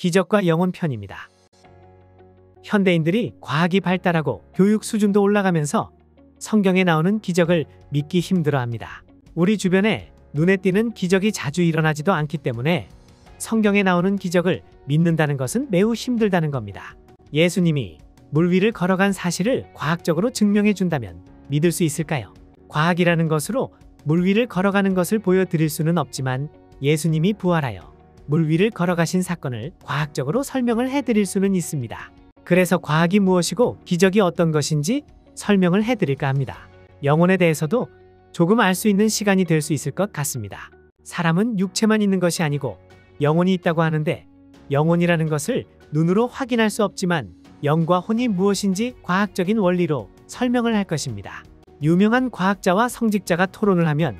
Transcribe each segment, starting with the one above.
기적과 영혼 편입니다. 현대인들이 과학이 발달하고 교육 수준도 올라가면서 성경에 나오는 기적을 믿기 힘들어합니다. 우리 주변에 눈에 띄는 기적이 자주 일어나지도 않기 때문에 성경에 나오는 기적을 믿는다는 것은 매우 힘들다는 겁니다. 예수님이 물 위를 걸어간 사실을 과학적으로 증명해 준다면 믿을 수 있을까요? 과학이라는 것으로 물 위를 걸어가는 것을 보여드릴 수는 없지만 예수님이 부활하여 물 위를 걸어가신 사건을 과학적으로 설명을 해드릴 수는 있습니다. 그래서 과학이 무엇이고 기적이 어떤 것인지 설명을 해드릴까 합니다. 영혼에 대해서도 조금 알 수 있는 시간이 될 수 있을 것 같습니다. 사람은 육체만 있는 것이 아니고 영혼이 있다고 하는데 영혼이라는 것을 눈으로 확인할 수 없지만 영과 혼이 무엇인지 과학적인 원리로 설명을 할 것입니다. 유명한 과학자와 성직자가 토론을 하면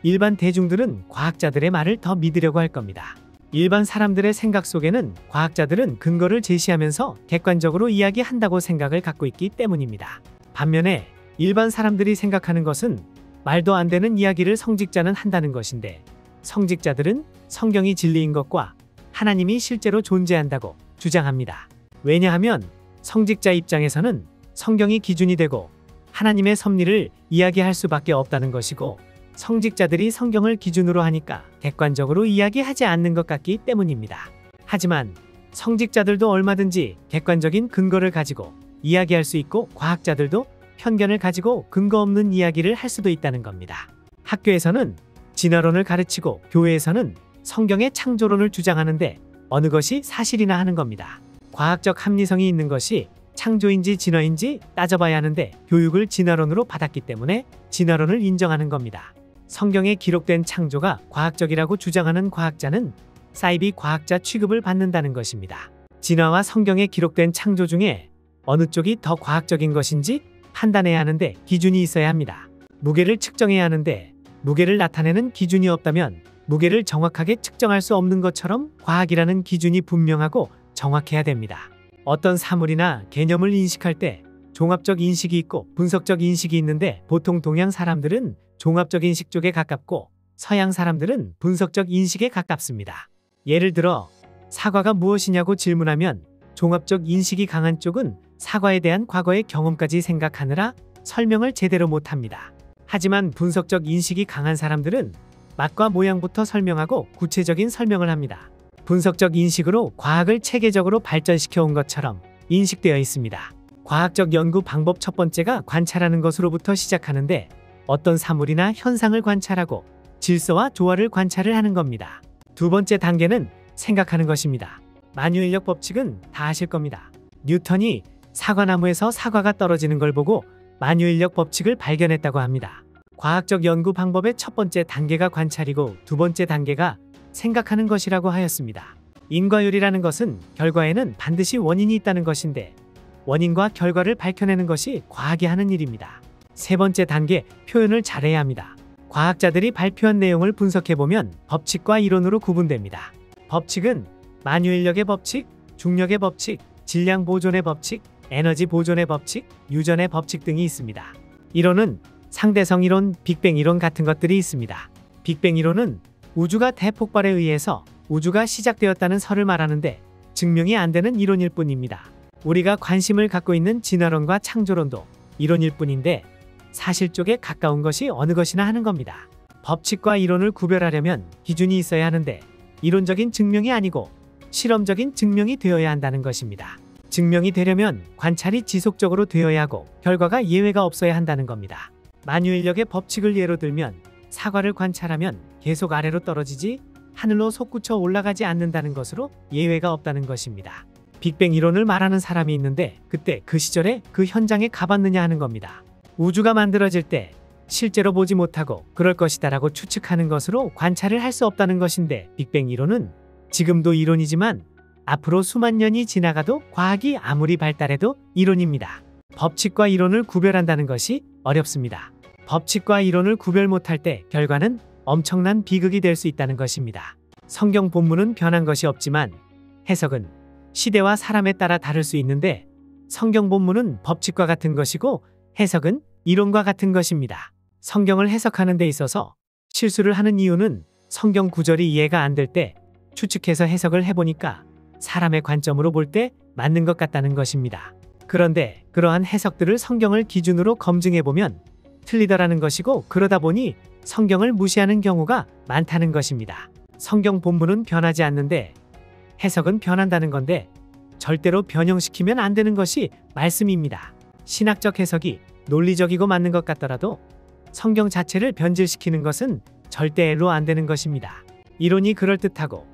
일반 대중들은 과학자들의 말을 더 믿으려고 할 겁니다. 일반 사람들의 생각 속에는 과학자들은 근거를 제시하면서 객관적으로 이야기한다고 생각을 갖고 있기 때문입니다. 반면에 일반 사람들이 생각하는 것은 말도 안 되는 이야기를 성직자는 한다는 것인데 성직자들은 성경이 진리인 것과 하나님이 실제로 존재한다고 주장합니다. 왜냐하면 성직자 입장에서는 성경이 기준이 되고 하나님의 섭리를 이야기할 수밖에 없다는 것이고 성직자들이 성경을 기준으로 하니까 객관적으로 이야기하지 않는 것 같기 때문입니다. 하지만 성직자들도 얼마든지 객관적인 근거를 가지고 이야기할 수 있고 과학자들도 편견을 가지고 근거 없는 이야기를 할 수도 있다는 겁니다. 학교에서는 진화론을 가르치고 교회에서는 성경의 창조론을 주장하는데 어느 것이 사실이나 하는 겁니다. 과학적 합리성이 있는 것이 창조인지 진화인지 따져봐야 하는데 교육을 진화론으로 받았기 때문에 진화론을 인정하는 겁니다. 성경에 기록된 창조가 과학적이라고 주장하는 과학자는 사이비 과학자 취급을 받는다는 것입니다. 진화와 성경에 기록된 창조 중에 어느 쪽이 더 과학적인 것인지 판단해야 하는데 기준이 있어야 합니다. 무게를 측정해야 하는데 무게를 나타내는 기준이 없다면 무게를 정확하게 측정할 수 없는 것처럼 과학이라는 기준이 분명하고 정확해야 됩니다. 어떤 사물이나 개념을 인식할 때 종합적 인식이 있고 분석적 인식이 있는데 보통 동양 사람들은 종합적 인식 쪽에 가깝고 서양 사람들은 분석적 인식에 가깝습니다. 예를 들어 사과가 무엇이냐고 질문하면 종합적 인식이 강한 쪽은 사과에 대한 과거의 경험까지 생각하느라 설명을 제대로 못합니다. 하지만 분석적 인식이 강한 사람들은 맛과 모양부터 설명하고 구체적인 설명을 합니다. 분석적 인식으로 과학을 체계적으로 발전시켜 온 것처럼 인식되어 있습니다. 과학적 연구 방법 첫 번째가 관찰하는 것으로부터 시작하는데 어떤 사물이나 현상을 관찰하고 질서와 조화를 관찰을 하는 겁니다. 두 번째 단계는 생각하는 것입니다. 만유인력 법칙은 다 아실 겁니다. 뉴턴이 사과나무에서 사과가 떨어지는 걸 보고 만유인력 법칙을 발견했다고 합니다. 과학적 연구 방법의 첫 번째 단계가 관찰이고 두 번째 단계가 생각하는 것이라고 하였습니다. 인과율이라는 것은 결과에는 반드시 원인이 있다는 것인데 원인과 결과를 밝혀내는 것이 과학이 하는 일입니다. 세 번째 단계, 표현을 잘해야 합니다. 과학자들이 발표한 내용을 분석해보면 법칙과 이론으로 구분됩니다. 법칙은 만유인력의 법칙, 중력의 법칙, 질량 보존의 법칙, 에너지 보존의 법칙, 유전의 법칙 등이 있습니다. 이론은 상대성 이론, 빅뱅 이론 같은 것들이 있습니다. 빅뱅 이론은 우주가 대폭발에 의해서 우주가 시작되었다는 설을 말하는데 증명이 안 되는 이론일 뿐입니다. 우리가 관심을 갖고 있는 진화론과 창조론도 이론일 뿐인데 사실 쪽에 가까운 것이 어느 것이나 하는 겁니다. 법칙과 이론을 구별하려면 기준이 있어야 하는데 이론적인 증명이 아니고 실험적인 증명이 되어야 한다는 것입니다. 증명이 되려면 관찰이 지속적으로 되어야 하고 결과가 예외가 없어야 한다는 겁니다. 만유인력의 법칙을 예로 들면 사과를 관찰하면 계속 아래로 떨어지지 하늘로 솟구쳐 올라가지 않는다는 것으로 예외가 없다는 것입니다. 빅뱅 이론을 말하는 사람이 있는데 그때 그 시절에 그 현장에 가봤느냐 하는 겁니다. 우주가 만들어질 때 실제로 보지 못하고 그럴 것이다라고 추측하는 것으로 관찰을 할 수 없다는 것인데 빅뱅 이론은 지금도 이론이지만 앞으로 수만 년이 지나가도 과학이 아무리 발달해도 이론입니다. 법칙과 이론을 구별한다는 것이 어렵습니다. 법칙과 이론을 구별 못할 때 결과는 엄청난 비극이 될 수 있다는 것입니다. 성경 본문은 변한 것이 없지만 해석은 시대와 사람에 따라 다를 수 있는데 성경 본문은 법칙과 같은 것이고 해석은 이론과 같은 것입니다. 성경을 해석하는 데 있어서 실수를 하는 이유는 성경 구절이 이해가 안 될 때 추측해서 해석을 해보니까 사람의 관점으로 볼 때 맞는 것 같다는 것입니다. 그런데 그러한 해석들을 성경을 기준으로 검증해보면 틀리더라는 것이고, 그러다 보니 성경을 무시하는 경우가 많다는 것입니다. 성경 본문은 변하지 않는데 해석은 변한다는 건데, 절대로 변형시키면 안 되는 것이 말씀입니다. 신학적 해석이 논리적이고 맞는 것 같더라도 성경 자체를 변질시키는 것은 절대로 안 되는 것입니다. 이론이 그럴듯하고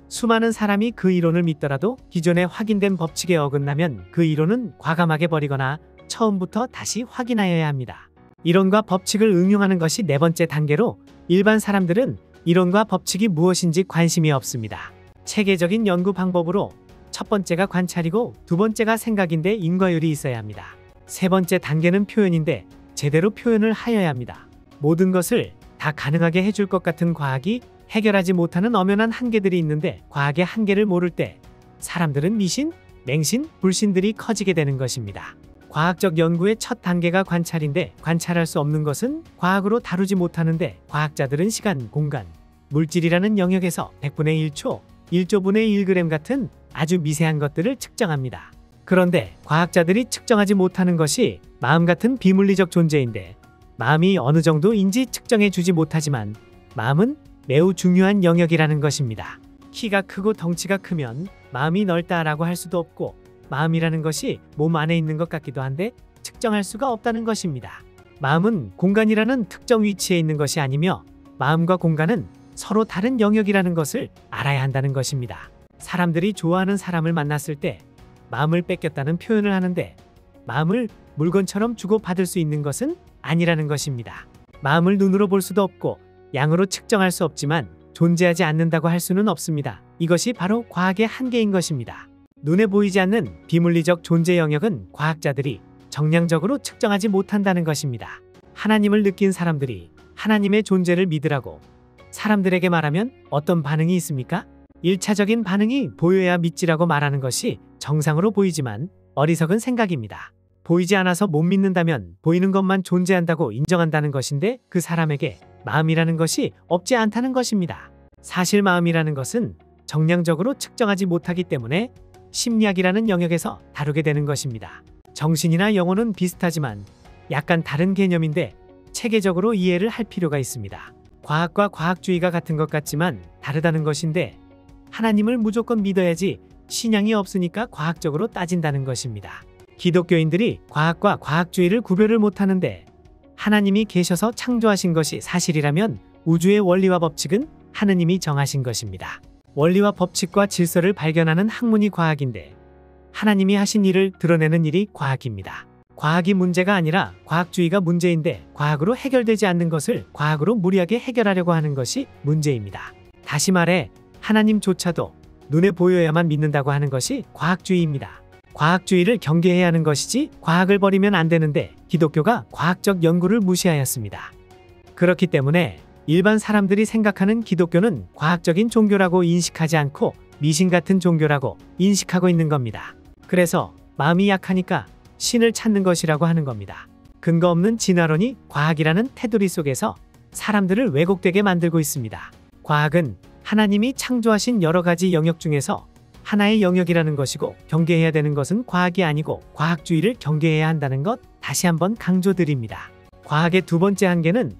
수많은 사람이 그 이론을 믿더라도 기존에 확인된 법칙에 어긋나면 그 이론은 과감하게 버리거나 처음부터 다시 확인하여야 합니다. 이론과 법칙을 응용하는 것이 네 번째 단계로, 일반 사람들은 이론과 법칙이 무엇인지 관심이 없습니다. 체계적인 연구 방법으로 첫 번째가 관찰이고 두 번째가 생각인데 인과율이 있어야 합니다. 세 번째 단계는 표현인데 제대로 표현을 하여야 합니다. 모든 것을 다 가능하게 해줄 것 같은 과학이 해결하지 못하는 엄연한 한계들이 있는데, 과학의 한계를 모를 때 사람들은 미신, 맹신, 불신들이 커지게 되는 것입니다. 과학적 연구의 첫 단계가 관찰인데, 관찰할 수 없는 것은 과학으로 다루지 못하는데, 과학자들은 시간, 공간, 물질이라는 영역에서 100분의 1초, 1조분의 1g 같은 아주 미세한 것들을 측정합니다. 그런데 과학자들이 측정하지 못하는 것이 마음 같은 비물리적 존재인데, 마음이 어느 정도인지 측정해 주지 못하지만 마음은 매우 중요한 영역이라는 것입니다. 키가 크고 덩치가 크면 마음이 넓다라고 할 수도 없고, 마음이라는 것이 몸 안에 있는 것 같기도 한데 측정할 수가 없다는 것입니다. 마음은 공간이라는 특정 위치에 있는 것이 아니며, 마음과 공간은 서로 다른 영역이라는 것을 알아야 한다는 것입니다. 사람들이 좋아하는 사람을 만났을 때 마음을 뺏겼다는 표현을 하는데, 마음을 물건처럼 주고 받을 수 있는 것은 아니라는 것입니다. 마음을 눈으로 볼 수도 없고 양으로 측정할 수 없지만 존재하지 않는다고 할 수는 없습니다. 이것이 바로 과학의 한계인 것입니다. 눈에 보이지 않는 비물리적 존재 영역은 과학자들이 정량적으로 측정하지 못한다는 것입니다. 하나님을 느낀 사람들이 하나님의 존재를 믿으라고 사람들에게 말하면 어떤 반응이 있습니까? 1차적인 반응이 보여야 믿지라고 말하는 것이 정상으로 보이지만 어리석은 생각입니다. 보이지 않아서 못 믿는다면 보이는 것만 존재한다고 인정한다는 것인데, 그 사람에게 마음이라는 것이 없지 않다는 것입니다. 사실 마음이라는 것은 정량적으로 측정하지 못하기 때문에 심리학이라는 영역에서 다루게 되는 것입니다. 정신이나 영혼은 비슷하지만 약간 다른 개념인데 체계적으로 이해를 할 필요가 있습니다. 과학과 과학주의가 같은 것 같지만 다르다는 것인데, 하나님을 무조건 믿어야지 신앙이 없으니까 과학적으로 따진다는 것입니다. 기독교인들이 과학과 과학주의를 구별을 못하는데, 하나님이 계셔서 창조하신 것이 사실이라면 우주의 원리와 법칙은 하느님이 정하신 것입니다. 원리와 법칙과 질서를 발견하는 학문이 과학인데, 하나님이 하신 일을 드러내는 일이 과학입니다. 과학이 문제가 아니라 과학주의가 문제인데, 과학으로 해결되지 않는 것을 과학으로 무리하게 해결하려고 하는 것이 문제입니다. 다시 말해 하나님조차도 눈에 보여야만 믿는다고 하는 것이 과학주의입니다. 과학주의를 경계해야 하는 것이지 과학을 버리면 안 되는데, 기독교가 과학적 연구를 무시하였습니다. 그렇기 때문에 일반 사람들이 생각하는 기독교는 과학적인 종교라고 인식하지 않고 미신 같은 종교라고 인식하고 있는 겁니다. 그래서 마음이 약하니까 신을 찾는 것이라고 하는 겁니다. 근거 없는 진화론이 과학이라는 테두리 속에서 사람들을 왜곡되게 만들고 있습니다. 과학은 하나님이 창조하신 여러 가지 영역 중에서 하나의 영역이라는 것이고, 경계해야 되는 것은 과학이 아니고 과학주의를 경계해야 한다는 것 다시 한번 강조드립니다. 과학의 두 번째 한계는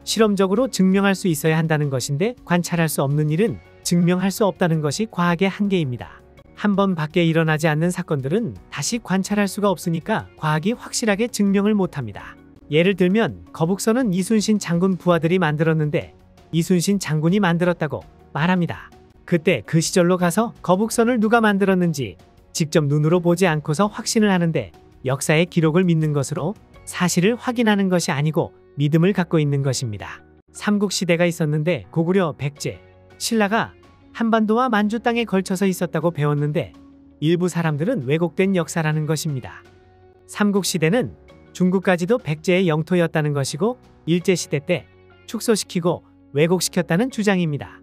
실험적으로 증명할 수 있어야 한다는 것인데, 관찰할 수 없는 일은 증명할 수 없다는 것이 과학의 한계입니다. 한 번 밖에 일어나지 않는 사건들은 다시 관찰할 수가 없으니까 과학이 확실하게 증명을 못합니다. 예를 들면 거북선은 이순신 장군 부하들이 만들었는데 이순신 장군이 만들었다고 말합니다. 그때 그 시절로 가서 거북선을 누가 만들었는지 직접 눈으로 보지 않고서 확신을 하는데, 역사의 기록을 믿는 것으로 사실을 확인하는 것이 아니고 믿음을 갖고 있는 것입니다. 삼국시대가 있었는데 고구려, 백제, 신라가 한반도와 만주 땅에 걸쳐서 있었다고 배웠는데, 일부 사람들은 왜곡된 역사라는 것입니다. 삼국시대는 중국까지도 백제의 영토였다는 것이고, 일제시대 때 축소시키고 왜곡시켰다는 주장입니다.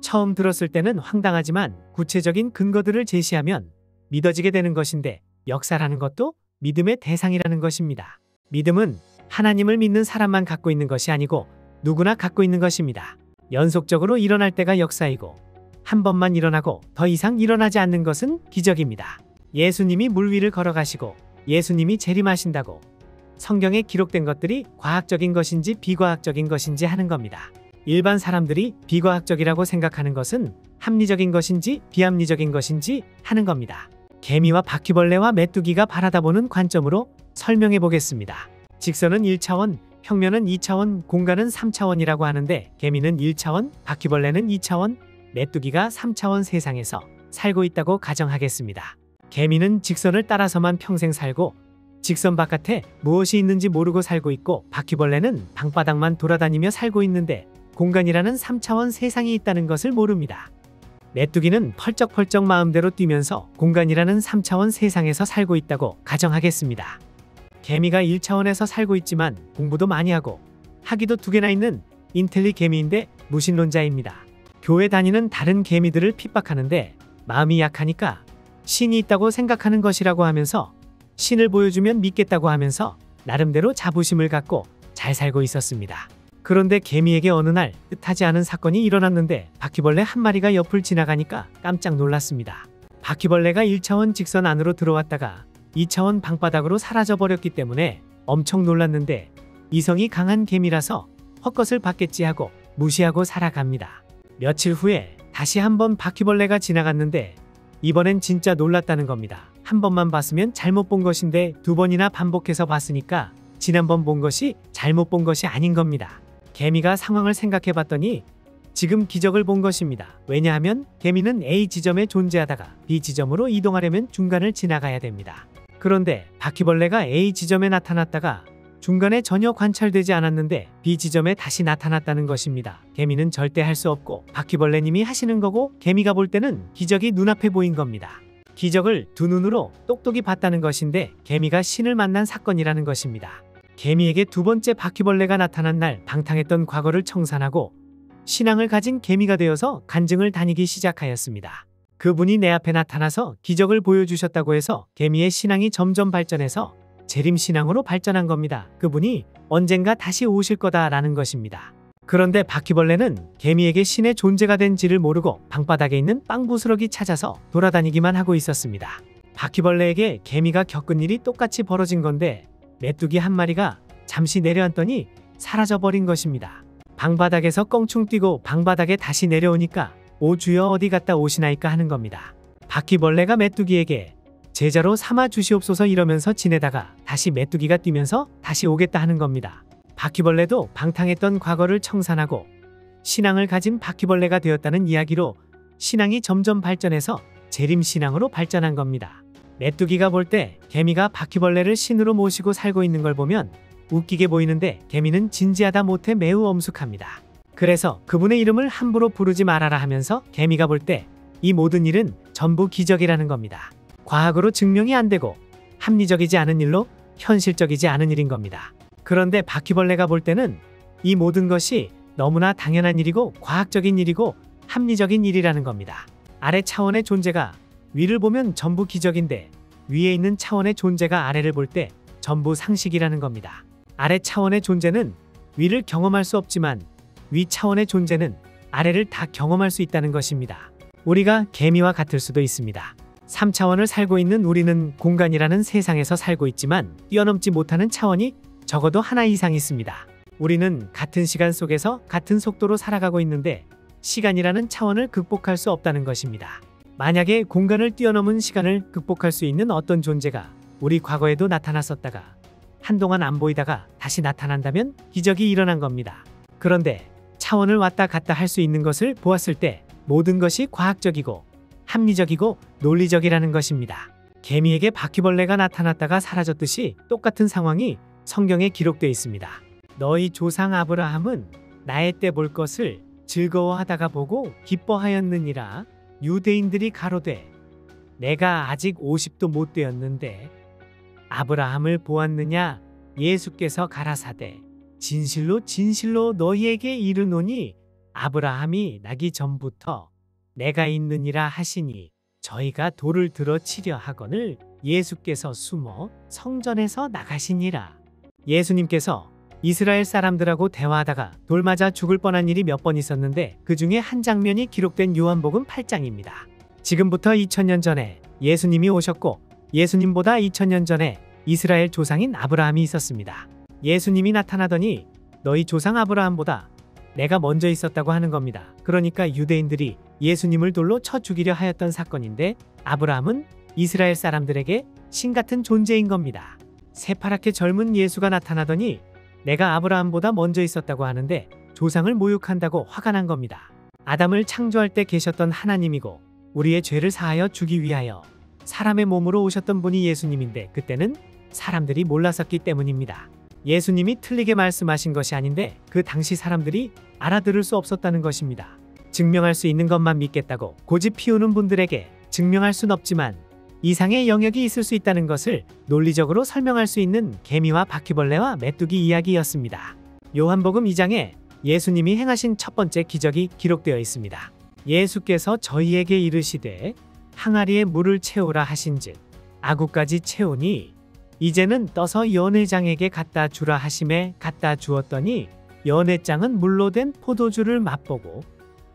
처음 들었을 때는 황당하지만 구체적인 근거들을 제시하면 믿어지게 되는 것인데, 역사라는 것도 믿음의 대상이라는 것입니다. 믿음은 하나님을 믿는 사람만 갖고 있는 것이 아니고 누구나 갖고 있는 것입니다. 연속적으로 일어날 때가 역사이고 한 번만 일어나고 더 이상 일어나지 않는 것은 기적입니다. 예수님이 물 위를 걸어가시고 예수님이 재림하신다고 성경에 기록된 것들이 과학적인 것인지 비과학적인 것인지 하는 겁니다. 일반 사람들이 비과학적이라고 생각하는 것은 합리적인 것인지 비합리적인 것인지 하는 겁니다. 개미와 바퀴벌레와 메뚜기가 바라다보는 관점으로 설명해 보겠습니다. 직선은 1차원, 평면은 2차원, 공간은 3차원이라고 하는데 개미는 1차원, 바퀴벌레는 2차원, 메뚜기가 3차원 세상에서 살고 있다고 가정하겠습니다. 개미는 직선을 따라서만 평생 살고 직선 바깥에 무엇이 있는지 모르고 살고 있고 바퀴벌레는 방바닥만 돌아다니며 살고 있는데 공간이라는 3차원 세상이 있다는 것을 모릅니다. 메뚜기는 펄쩍펄쩍 마음대로 뛰면서 공간이라는 3차원 세상에서 살고 있다고 가정하겠습니다. 개미가 1차원에서 살고 있지만 공부도 많이 하고 학위도 2개나 있는 인텔리 개미인데 무신론자입니다. 교회 다니는 다른 개미들을 핍박하는데 마음이 약하니까 신이 있다고 생각하는 것이라고 하면서 신을 보여주면 믿겠다고 하면서 나름대로 자부심을 갖고 잘 살고 있었습니다. 그런데 개미에게 어느 날 뜻하지 않은 사건이 일어났는데 바퀴벌레 한 마리가 옆을 지나가니까 깜짝 놀랐습니다. 바퀴벌레가 1차원 직선 안으로 들어왔다가 2차원 방바닥으로 사라져 버렸기 때문에 엄청 놀랐는데 이성이 강한 개미라서 헛것을 받겠지 하고 무시하고 살아갑니다. 며칠 후에 다시 한번 바퀴벌레가 지나갔는데 이번엔 진짜 놀랐다는 겁니다. 한 번만 봤으면 잘못 본 것인데 2번이나 반복해서 봤으니까 지난번 본 것이 잘못 본 것이 아닌 겁니다. 개미가 상황을 생각해 봤더니 지금 기적을 본 것입니다. 왜냐하면 개미는 A 지점에 존재하다가 B 지점으로 이동하려면 중간을 지나가야 됩니다. 그런데 바퀴벌레가 A 지점에 나타났다가 중간에 전혀 관찰되지 않았는데 B 지점에 다시 나타났다는 것입니다. 개미는 절대 할 수 없고 바퀴벌레님이 하시는 거고 개미가 볼 때는 기적이 눈앞에 보인 겁니다. 기적을 2눈으로 똑똑히 봤다는 것인데 개미가 신을 만난 사건이라는 것입니다. 개미에게 2번째 바퀴벌레가 나타난 날 방탕했던 과거를 청산하고 신앙을 가진 개미가 되어서 간증을 다니기 시작하였습니다. 그분이 내 앞에 나타나서 기적을 보여주셨다고 해서 개미의 신앙이 점점 발전해서 재림신앙으로 발전한 겁니다. 그분이 언젠가 다시 오실 거다라는 것입니다. 그런데 바퀴벌레는 개미에게 신의 존재가 된지를 모르고 방바닥에 있는 빵부스러기 찾아서 돌아다니기만 하고 있었습니다. 바퀴벌레에게 개미가 겪은 일이 똑같이 벌어진 건데 메뚜기 한 마리가 잠시 내려앉더니 사라져버린 것입니다. 방바닥에서 껑충 뛰고 방바닥에 다시 내려오니까 오 주여 어디 갔다 오시나이까 하는 겁니다. 바퀴벌레가 메뚜기에게 제자로 삼아 주시옵소서 이러면서 지내다가 다시 메뚜기가 뛰면서 다시 오겠다 하는 겁니다. 바퀴벌레도 방탕했던 과거를 청산하고 신앙을 가진 바퀴벌레가 되었다는 이야기로 신앙이 점점 발전해서 재림신앙으로 발전한 겁니다. 메뚜기가 볼 때 개미가 바퀴벌레를 신으로 모시고 살고 있는 걸 보면 웃기게 보이는데 개미는 진지하다 못해 매우 엄숙합니다. 그래서 그분의 이름을 함부로 부르지 말아라 하면서 개미가 볼 때 이 모든 일은 전부 기적이라는 겁니다. 과학으로 증명이 안 되고 합리적이지 않은 일로 현실적이지 않은 일인 겁니다. 그런데 바퀴벌레가 볼 때는 이 모든 것이 너무나 당연한 일이고 과학적인 일이고 합리적인 일이라는 겁니다. 아래 차원의 존재가 위를 보면 전부 기적인데 위에 있는 차원의 존재가 아래를 볼 때 전부 상식이라는 겁니다. 아래 차원의 존재는 위를 경험할 수 없지만 위 차원의 존재는 아래를 다 경험할 수 있다는 것입니다. 우리가 개미와 같을 수도 있습니다. 3차원을 살고 있는 우리는 공간이라는 세상에서 살고 있지만 뛰어넘지 못하는 차원이 적어도 하나 이상 있습니다. 우리는 같은 시간 속에서 같은 속도로 살아가고 있는데 시간이라는 차원을 극복할 수 없다는 것입니다. 만약에 공간을 뛰어넘은 시간을 극복할 수 있는 어떤 존재가 우리 과거에도 나타났었다가 한동안 안 보이다가 다시 나타난다면 기적이 일어난 겁니다. 그런데 차원을 왔다 갔다 할 수 있는 것을 보았을 때 모든 것이 과학적이고 합리적이고 논리적이라는 것입니다. 개미에게 바퀴벌레가 나타났다가 사라졌듯이 똑같은 상황이 성경에 기록되어 있습니다. 너희 조상 아브라함은 나의 때 볼 것을 즐거워하다가 보고 기뻐하였느니라. 유대인들이 가로되 내가 아직 50도 못 되었는데 아브라함을 보았느냐. 예수께서 가라사대 진실로 진실로 너희에게 이르노니 아브라함이 나기 전부터 내가 있느니라 하시니 저희가 돌을 들어 치려 하거늘 예수께서 숨어 성전에서 나가시니라. 예수님께서 이스라엘 사람들하고 대화하다가 돌 맞아 죽을 뻔한 일이 몇 번 있었는데 그 중에 한 장면이 기록된 요한복음 8장입니다. 지금부터 2000년 전에 예수님이 오셨고 예수님보다 2000년 전에 이스라엘 조상인 아브라함이 있었습니다. 예수님이 나타나더니 너희 조상 아브라함보다 내가 먼저 있었다고 하는 겁니다. 그러니까 유대인들이 예수님을 돌로 쳐 죽이려 하였던 사건인데 아브라함은 이스라엘 사람들에게 신 같은 존재인 겁니다. 새파랗게 젊은 예수가 나타나더니 내가 아브라함보다 먼저 있었다고 하는데 조상을 모욕한다고 화가 난 겁니다. 아담을 창조할 때 계셨던 하나님이고 우리의 죄를 사하여 주기 위하여 사람의 몸으로 오셨던 분이 예수님인데 그때는 사람들이 몰랐었기 때문입니다. 예수님이 틀리게 말씀하신 것이 아닌데 그 당시 사람들이 알아들을 수 없었다는 것입니다. 증명할 수 있는 것만 믿겠다고 고집 피우는 분들에게 증명할 순 없지만 이상의 영역이 있을 수 있다는 것을 논리적으로 설명할 수 있는 개미와 바퀴벌레와 메뚜기 이야기였습니다. 요한복음 2장에 예수님이 행하신 첫 번째 기적이 기록되어 있습니다. 예수께서 저희에게 이르시되 항아리에 물을 채우라 하신즉 아구까지 채우니 이제는 떠서 연회장에게 갖다 주라 하심에 갖다 주었더니 연회장은 물로 된 포도주를 맛보고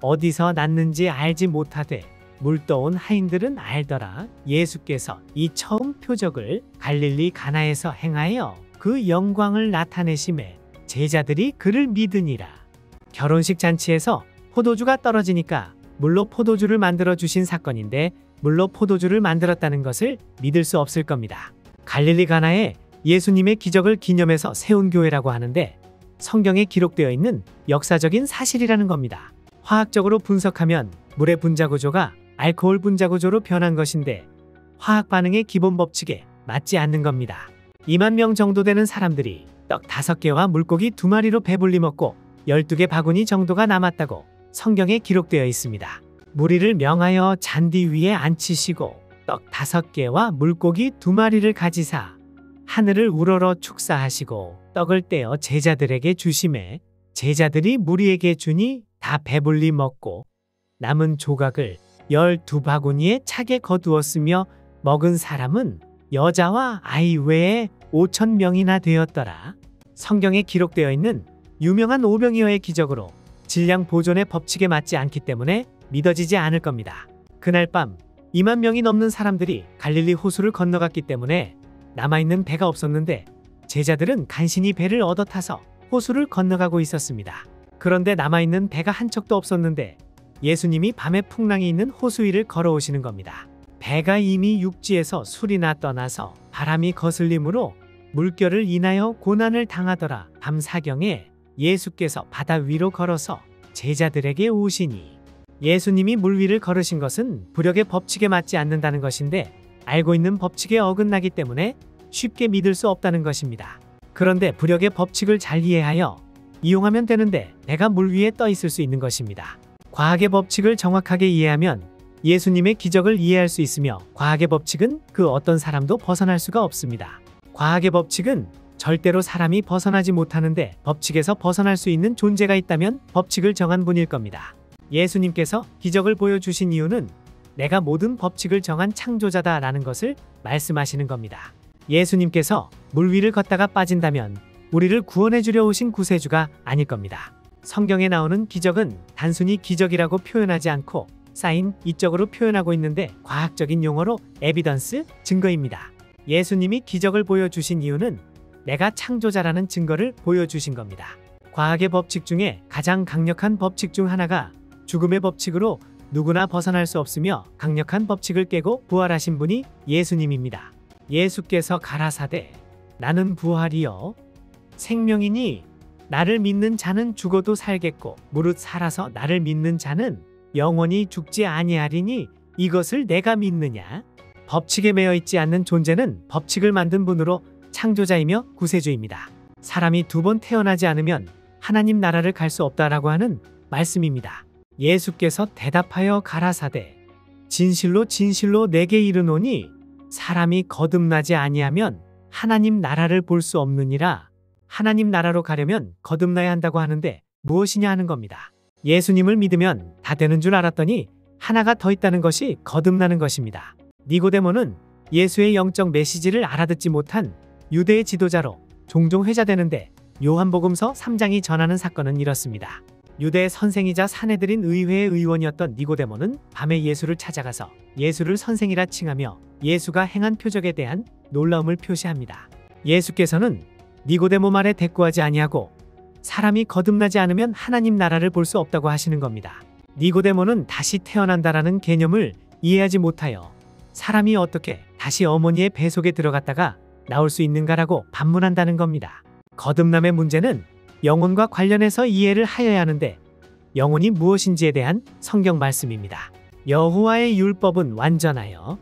어디서 났는지 알지 못하되 물 떠온 하인들은 알더라. 예수께서 이 처음 표적을 갈릴리 가나에서 행하여 그 영광을 나타내심에 제자들이 그를 믿으니라. 결혼식 잔치에서 포도주가 떨어지니까 물로 포도주를 만들어 주신 사건인데 물로 포도주를 만들었다는 것을 믿을 수 없을 겁니다. 갈릴리 가나에 예수님의 기적을 기념해서 세운 교회라고 하는데 성경에 기록되어 있는 역사적인 사실이라는 겁니다. 화학적으로 분석하면 물의 분자 구조가 알코올 분자 구조로 변한 것인데 화학 반응의 기본 법칙에 맞지 않는 겁니다. 2만 명 정도 되는 사람들이 떡 5개와 물고기 2마리로 배불리 먹고 12개 바구니 정도가 남았다고 성경에 기록되어 있습니다. 무리를 명하여 잔디 위에 앉히시고 떡 5개와 물고기 2마리를 가지사 하늘을 우러러 축사하시고 떡을 떼어 제자들에게 주심에 제자들이 무리에게 주니 다 배불리 먹고 남은 조각을 12바구니에 차게 거두었으며 먹은 사람은 여자와 아이 외에 5,000명이나 되었더라. 성경에 기록되어 있는 유명한 오병이어의 기적으로 질량 보존의 법칙에 맞지 않기 때문에 믿어지지 않을 겁니다. 그날 밤 2만 명이 넘는 사람들이 갈릴리 호수를 건너갔기 때문에 남아있는 배가 없었는데 제자들은 간신히 배를 얻어 타서 호수를 건너가고 있었습니다. 그런데 남아있는 배가 한 척도 없었는데 예수님이 밤에 풍랑이 있는 호수 위를 걸어오시는 겁니다. 배가 이미 육지에서 술이나 떠나서 바람이 거슬림으로 물결을 인하여 고난을 당하더라. 밤 사경에 예수께서 바다 위로 걸어서 제자들에게 오시니 예수님이 물 위를 걸으신 것은 부력의 법칙에 맞지 않는다는 것인데 알고 있는 법칙에 어긋나기 때문에 쉽게 믿을 수 없다는 것입니다. 그런데 부력의 법칙을 잘 이해하여 이용하면 되는데 배가 물 위에 떠 있을 수 있는 것입니다. 과학의 법칙을 정확하게 이해하면 예수님의 기적을 이해할 수 있으며 과학의 법칙은 그 어떤 사람도 벗어날 수가 없습니다. 과학의 법칙은 절대로 사람이 벗어나지 못하는데 법칙에서 벗어날 수 있는 존재가 있다면 법칙을 정한 분일 겁니다. 예수님께서 기적을 보여주신 이유는 내가 모든 법칙을 정한 창조자다라는 것을 말씀하시는 겁니다. 예수님께서 물 위를 걷다가 빠진다면 우리를 구원해 주려 오신 구세주가 아닐 겁니다. 성경에 나오는 기적은 단순히 기적이라고 표현하지 않고 사인, 이적으로 표현하고 있는데 과학적인 용어로 에비던스, 증거입니다. 예수님이 기적을 보여주신 이유는 내가 창조자라는 증거를 보여주신 겁니다. 과학의 법칙 중에 가장 강력한 법칙 중 하나가 죽음의 법칙으로 누구나 벗어날 수 없으며 강력한 법칙을 깨고 부활하신 분이 예수님입니다. 예수께서 가라사대 나는 부활이요 생명이니 나를 믿는 자는 죽어도 살겠고 무릇 살아서 나를 믿는 자는 영원히 죽지 아니하리니 이것을 내가 믿느냐? 법칙에 매여 있지 않는 존재는 법칙을 만든 분으로 창조자이며 구세주입니다. 사람이 2번 태어나지 않으면 하나님 나라를 갈 수 없다라고 하는 말씀입니다. 예수께서 대답하여 가라사대 진실로 진실로 내게 이르노니 사람이 거듭나지 아니하면 하나님 나라를 볼 수 없느니라. 하나님 나라로 가려면 거듭나야 한다고 하는데 무엇이냐 하는 겁니다. 예수님을 믿으면 다 되는 줄 알았더니 하나가 더 있다는 것이 거듭나는 것입니다. 니고데모는 예수의 영적 메시지를 알아듣지 못한 유대의 지도자로 종종 회자되는데 요한복음서 3장이 전하는 사건은 이렇습니다. 유대 선생이자 사내들인 의회의 의원이었던 니고데모는 밤에 예수를 찾아가서 예수를 선생이라 칭하며 예수가 행한 표적에 대한 놀라움을 표시합니다. 예수께서는 니고데모 말에 대꾸하지 아니하고 사람이 거듭나지 않으면 하나님 나라를 볼 수 없다고 하시는 겁니다. 니고데모는 다시 태어난다라는 개념을 이해하지 못하여 사람이 어떻게 다시 어머니의 배 속에 들어갔다가 나올 수 있는가라고 반문한다는 겁니다. 거듭남의 문제는 영혼과 관련해서 이해를 하여야 하는데 영혼이 무엇인지에 대한 성경 말씀입니다. 여호와의 율법은 완전하여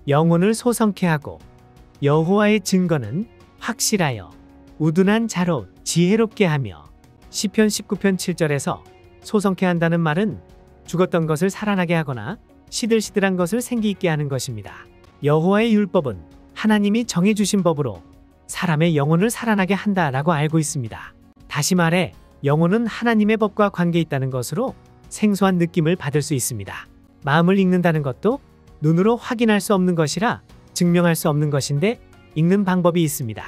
영혼을 소성케 하고 여호와의 증거는 확실하여 우둔한 자로 지혜롭게 하며. 시편 19편 7절에서 소성케 한다는 말은 죽었던 것을 살아나게 하거나 시들시들한 것을 생기 있게 하는 것입니다. 여호와의 율법은 하나님이 정해주신 법으로 사람의 영혼을 살아나게 한다라고 알고 있습니다. 다시 말해 영혼은 하나님의 법과 관계 있다는 것으로 생소한 느낌을 받을 수 있습니다. 마음을 읽는다는 것도 눈으로 확인할 수 없는 것이라 증명할 수 없는 것인데 읽는 방법이 있습니다.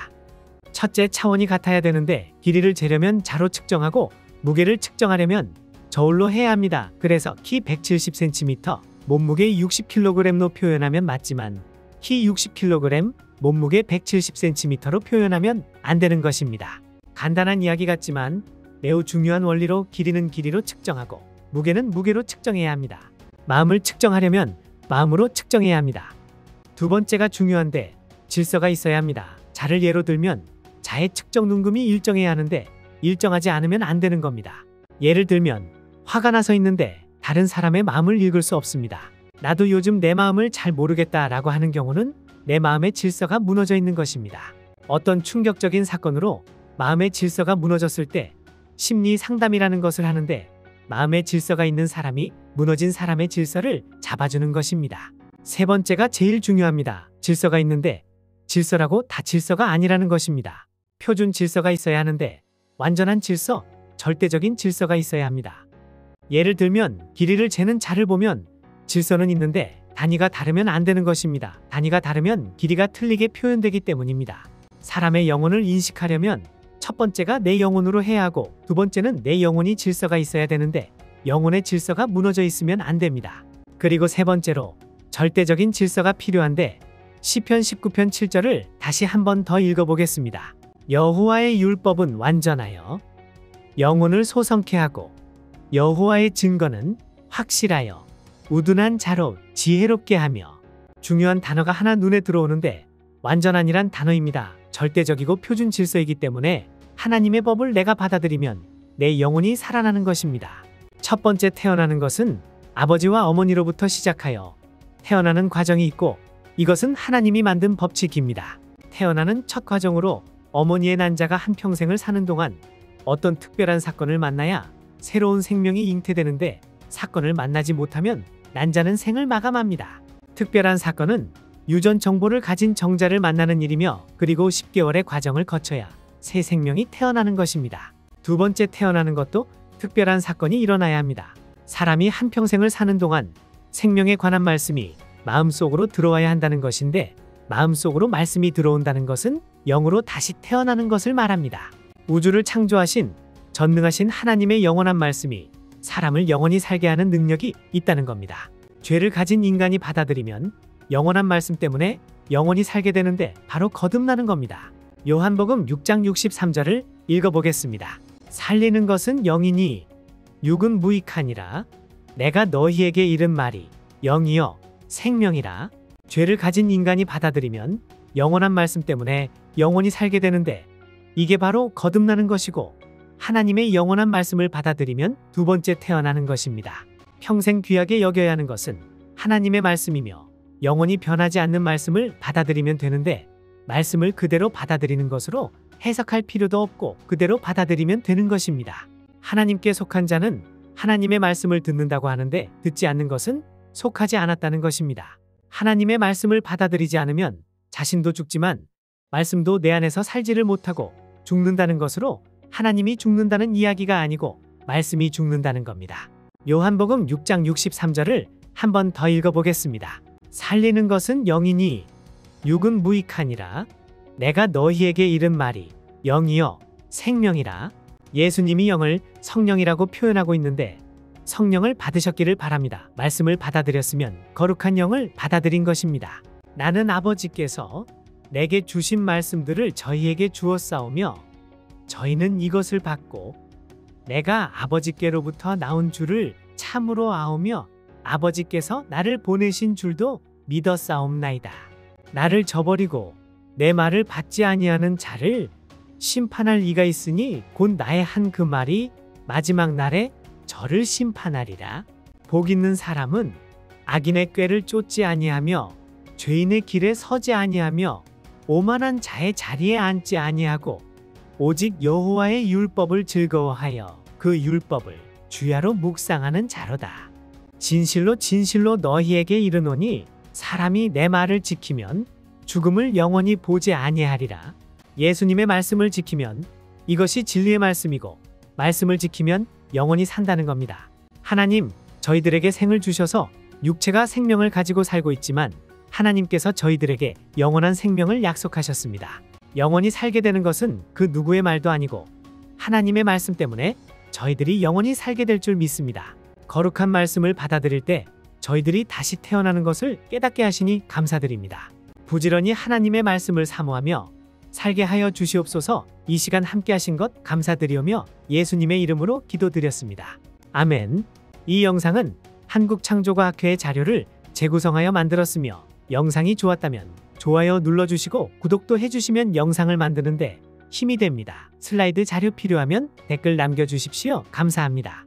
첫째, 차원이 같아야 되는데 길이를 재려면 자로 측정하고 무게를 측정하려면 저울로 해야 합니다. 그래서 키 170cm, 몸무게 60kg로 표현하면 맞지만 키 60kg, 몸무게 170cm로 표현하면 안 되는 것입니다. 간단한 이야기 같지만 매우 중요한 원리로 길이는 길이로 측정하고 무게는 무게로 측정해야 합니다. 마음을 측정하려면 마음으로 측정해야 합니다. 두 번째가 중요한데 질서가 있어야 합니다. 자를 예로 들면 자의 측정 눈금이 일정해야 하는데 일정하지 않으면 안 되는 겁니다. 예를 들면 화가 나서 있는데 다른 사람의 마음을 읽을 수 없습니다. 나도 요즘 내 마음을 잘 모르겠다라고 하는 경우는 내 마음의 질서가 무너져 있는 것입니다. 어떤 충격적인 사건으로 마음의 질서가 무너졌을 때 심리 상담이라는 것을 하는데 마음의 질서가 있는 사람이 무너진 사람의 질서를 잡아주는 것입니다. 세 번째가 제일 중요합니다. 질서가 있는데 질서라고 다 질서가 아니라는 것입니다. 표준 질서가 있어야 하는데 완전한 질서, 절대적인 질서가 있어야 합니다. 예를 들면 길이를 재는 자를 보면 질서는 있는데 단위가 다르면 안 되는 것입니다. 단위가 다르면 길이가 틀리게 표현되기 때문입니다. 사람의 영혼을 인식하려면 첫 번째가 내 영혼으로 해야 하고 두 번째는 내 영혼이 질서가 있어야 되는데 영혼의 질서가 무너져 있으면 안 됩니다. 그리고 세 번째로 절대적인 질서가 필요한데 시편 19편 7절을 다시 한 번 더 읽어보겠습니다. 여호와의 율법은 완전하여 영혼을 소성케 하고 여호와의 증거는 확실하여 우둔한 자로 지혜롭게 하며. 중요한 단어가 하나 눈에 들어오는데 완전한이란 단어입니다. 절대적이고 표준 질서이기 때문에 하나님의 법을 내가 받아들이면 내 영혼이 살아나는 것입니다. 첫 번째 태어나는 것은 아버지와 어머니로부터 시작하여 태어나는 과정이 있고 이것은 하나님이 만든 법칙입니다. 태어나는 첫 과정으로 어머니의 난자가 한평생을 사는 동안 어떤 특별한 사건을 만나야 새로운 생명이 잉태되는데 사건을 만나지 못하면 난자는 생을 마감합니다. 특별한 사건은 유전 정보를 가진 정자를 만나는 일이며 그리고 10개월의 과정을 거쳐야 새 생명이 태어나는 것입니다. 두 번째 태어나는 것도 특별한 사건이 일어나야 합니다. 사람이 한평생을 사는 동안 생명에 관한 말씀이 마음속으로 들어와야 한다는 것인데 마음속으로 말씀이 들어온다는 것은 영으로 다시 태어나는 것을 말합니다. 우주를 창조하신 전능하신 하나님의 영원한 말씀이 사람을 영원히 살게 하는 능력이 있다는 겁니다. 죄를 가진 인간이 받아들이면 영원한 말씀 때문에 영원히 살게 되는데 바로 거듭나는 겁니다. 요한복음 6장 63절을 읽어보겠습니다. 살리는 것은 영이니 육은 무익하니라. 내가 너희에게 이른 말이 영이요 생명이라. 죄를 가진 인간이 받아들이면 영원한 말씀 때문에 영원히 살게 되는데 이게 바로 거듭나는 것이고 하나님의 영원한 말씀을 받아들이면 두 번째 태어나는 것입니다. 평생 귀하게 여겨야 하는 것은 하나님의 말씀이며 영원히 변하지 않는 말씀을 받아들이면 되는데 말씀을 그대로 받아들이는 것으로 해석할 필요도 없고 그대로 받아들이면 되는 것입니다. 하나님께 속한 자는 하나님의 말씀을 듣는다고 하는데 듣지 않는 것은 속하지 않았다는 것입니다. 하나님의 말씀을 받아들이지 않으면 자신도 죽지만 말씀도 내 안에서 살지를 못하고 죽는다는 것으로 하나님이 죽는다는 이야기가 아니고 말씀이 죽는다는 겁니다. 요한복음 6장 63절을 한 번 더 읽어보겠습니다. 살리는 것은 영이니 육은 무익하니라. 내가 너희에게 이른 말이 영이요 생명이라. 예수님이 영을 성령이라고 표현하고 있는데 성령을 받으셨기를 바랍니다. 말씀을 받아들였으면 거룩한 영을 받아들인 것입니다. 나는 아버지께서 내게 주신 말씀들을 저희에게 주었사오며 저희는 이것을 받고 내가 아버지께로부터 나온 줄을 참으로 아오며 아버지께서 나를 보내신 줄도 믿었사옵나이다. 나를 저버리고 내 말을 받지 아니하는 자를 심판할 이가 있으니 곧 나의 한 그 말이 마지막 날에 저를 심판하리라. 복 있는 사람은 악인의 꾀를 쫓지 아니하며 죄인의 길에 서지 아니하며 오만한 자의 자리에 앉지 아니하고 오직 여호와의 율법을 즐거워하여 그 율법을 주야로 묵상하는 자로다. 진실로 진실로 너희에게 이르노니 사람이 내 말을 지키면 죽음을 영원히 보지 아니하리라. 예수님의 말씀을 지키면 이것이 진리의 말씀이고 말씀을 지키면 영원히 산다는 겁니다. 하나님, 저희들에게 생을 주셔서 육체가 생명을 가지고 살고 있지만 하나님께서 저희들에게 영원한 생명을 약속하셨습니다. 영원히 살게 되는 것은 그 누구의 말도 아니고 하나님의 말씀 때문에 저희들이 영원히 살게 될 줄 믿습니다. 거룩한 말씀을 받아들일 때 저희들이 다시 태어나는 것을 깨닫게 하시니 감사드립니다. 부지런히 하나님의 말씀을 사모하며 살게 하여 주시옵소서. 이 시간 함께 하신 것 감사드리오며 예수님의 이름으로 기도드렸습니다. 아멘. 이 영상은 한국창조과학회의 자료를 재구성하여 만들었으며 영상이 좋았다면 좋아요 눌러주시고 구독도 해주시면 영상을 만드는데 힘이 됩니다. 슬라이드 자료 필요하면 댓글 남겨주십시오. 감사합니다.